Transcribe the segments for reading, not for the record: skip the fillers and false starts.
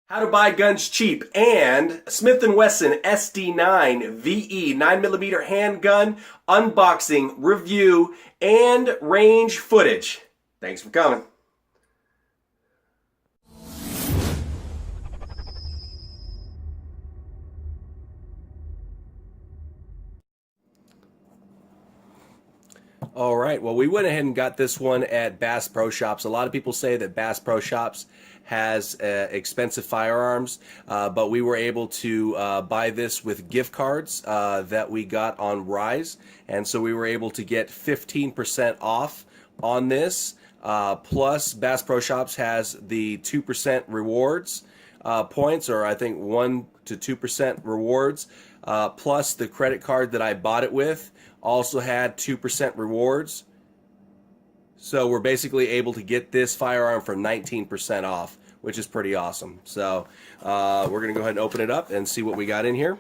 How to buy guns cheap, and Smith and Wesson SD9VE 9mm handgun unboxing, review, and range footage. Thanks for coming. All right, well, we went ahead and got this one at Bass Pro Shops. A lot of people say that Bass Pro Shops has expensive firearms, but we were able to buy this with gift cards that we got on Rise, and so we were able to get 15% off on this. Plus, Bass Pro Shops has the 2% rewards points, or I think 1 to 2% rewards, plus the credit card that I bought it with also had 2% rewards. So we're basically able to get this firearm for 19% off, which is pretty awesome. So we're going to go ahead and open it up and see what we got in here.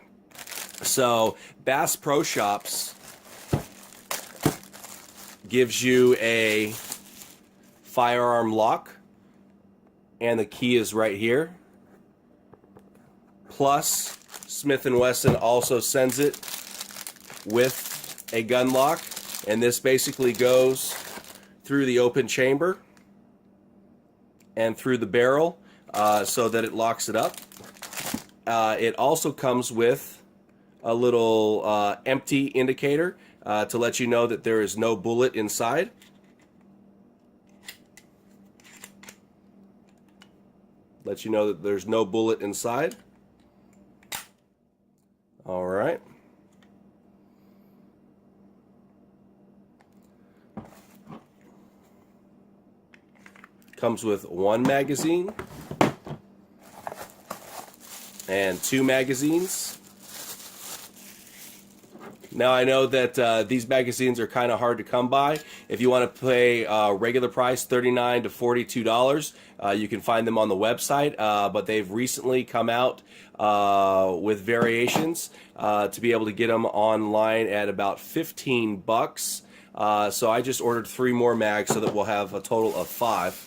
So Bass Pro Shops gives you a firearm lock, and the key is right here. Plus, Smith and Wesson also sends it with a gun lock, and this basically goes through the open chamber and through the barrel so that it locks it up. It also comes with a little empty indicator to let you know that there is no bullet inside. Let you know that there's no bullet inside. All right. Comes with one magazine and two magazines. Now I know that these magazines are kind of hard to come by. If you want to pay regular price, $39 to $42, you can find them on the website, but they've recently come out with variations to be able to get them online at about 15 bucks. So I just ordered 3 more mags so that we'll have a total of 5.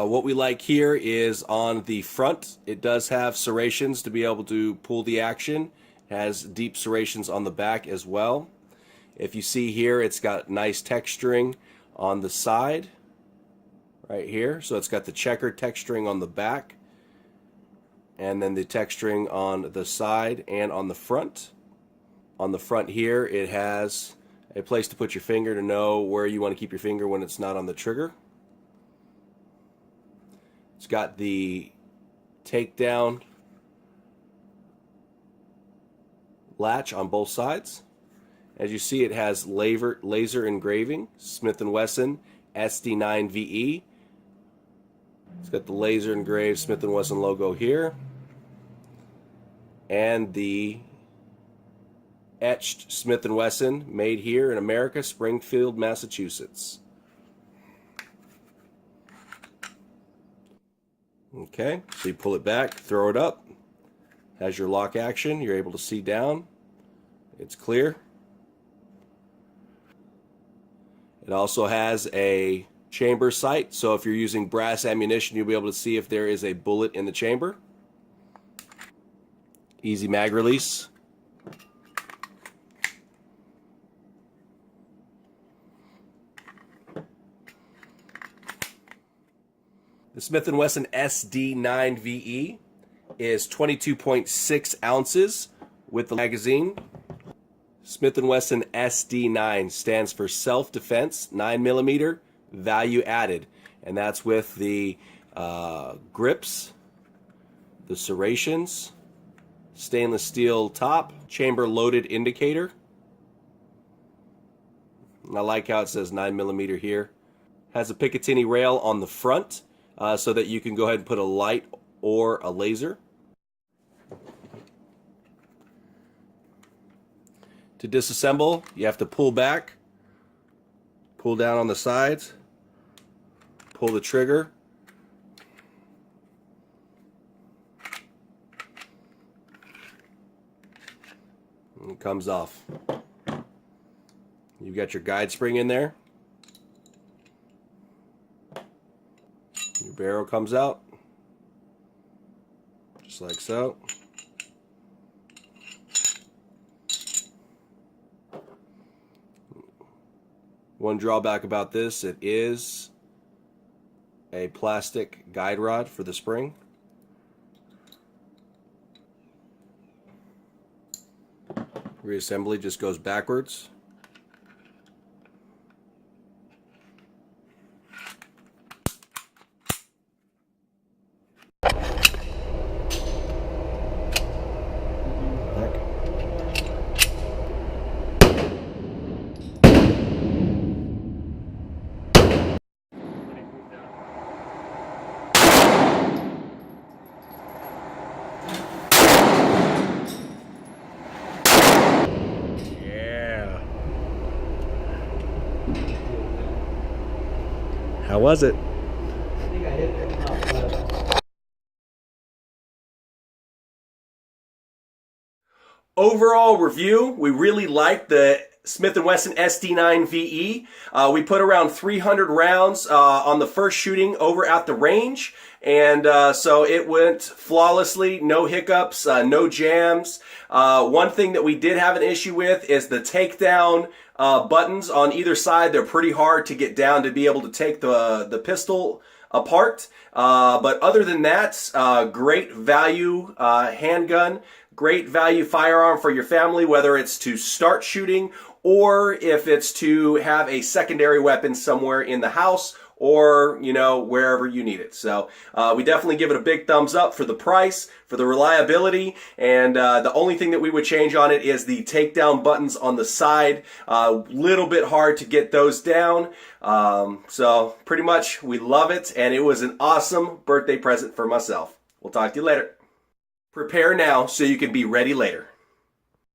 What we like here is on the front, it does have serrations to be able to pull the action. It has deep serrations on the back as well. If you see here, it's got nice texturing on the side right here. So it's got the checkered texturing on the back, and then the texturing on the side and on the front. On the front here, it has a place to put your finger to know where you want to keep your finger when it's not on the trigger. It's got the takedown latch on both sides. As you see, it has laser engraving, Smith and Wesson SD9VE. It's got the laser engraved Smith and Wesson logo here, and the etched Smith and Wesson, made here in America, Springfield, Massachusetts. Okay, so you pull it back, throw it up, has your lock action, you're able to see down, it's clear. It also has a chamber sight, so if you're using brass ammunition, you'll be able to see if there is a bullet in the chamber. Easy mag release. The Smith and Wesson SD9VE is 22.6 ounces with the magazine. Smith and Wesson SD9 stands for self-defense 9mm value added, and that's with the grips, the serrations, stainless steel top, chamber loaded indicator. And I like how it says 9mm here. Has a Picatinny rail on the front, so that you can go ahead and put a light or a laser. To disassemble, you have to pull back, pull down on the sides, pull the trigger. And it comes off. You've got your guide spring in there. Your barrel comes out, just like so. One drawback about this, it is a plastic guide rod for the spring. Reassembly just goes backwards. How was it? Overall review, we really liked the Smith and Wesson SD9VE. We put around 300 rounds on the first shooting over at the range, and so it went flawlessly, no hiccups, no jams. One thing that we did have an issue with is the takedown buttons on either side. They're pretty hard to get down to be able to take the pistol apart. But other than that, great value handgun. Great value firearm for your family, whether it's to start shooting or if it's to have a secondary weapon somewhere in the house or, you know, wherever you need it. So we definitely give it a big thumbs up for the price, for the reliability, and the only thing that we would change on it is the takedown buttons on the side. Little bit hard to get those down. So pretty much we love it, and it was an awesome birthday present for myself. We'll talk to you later. Prepare now so you can be ready later.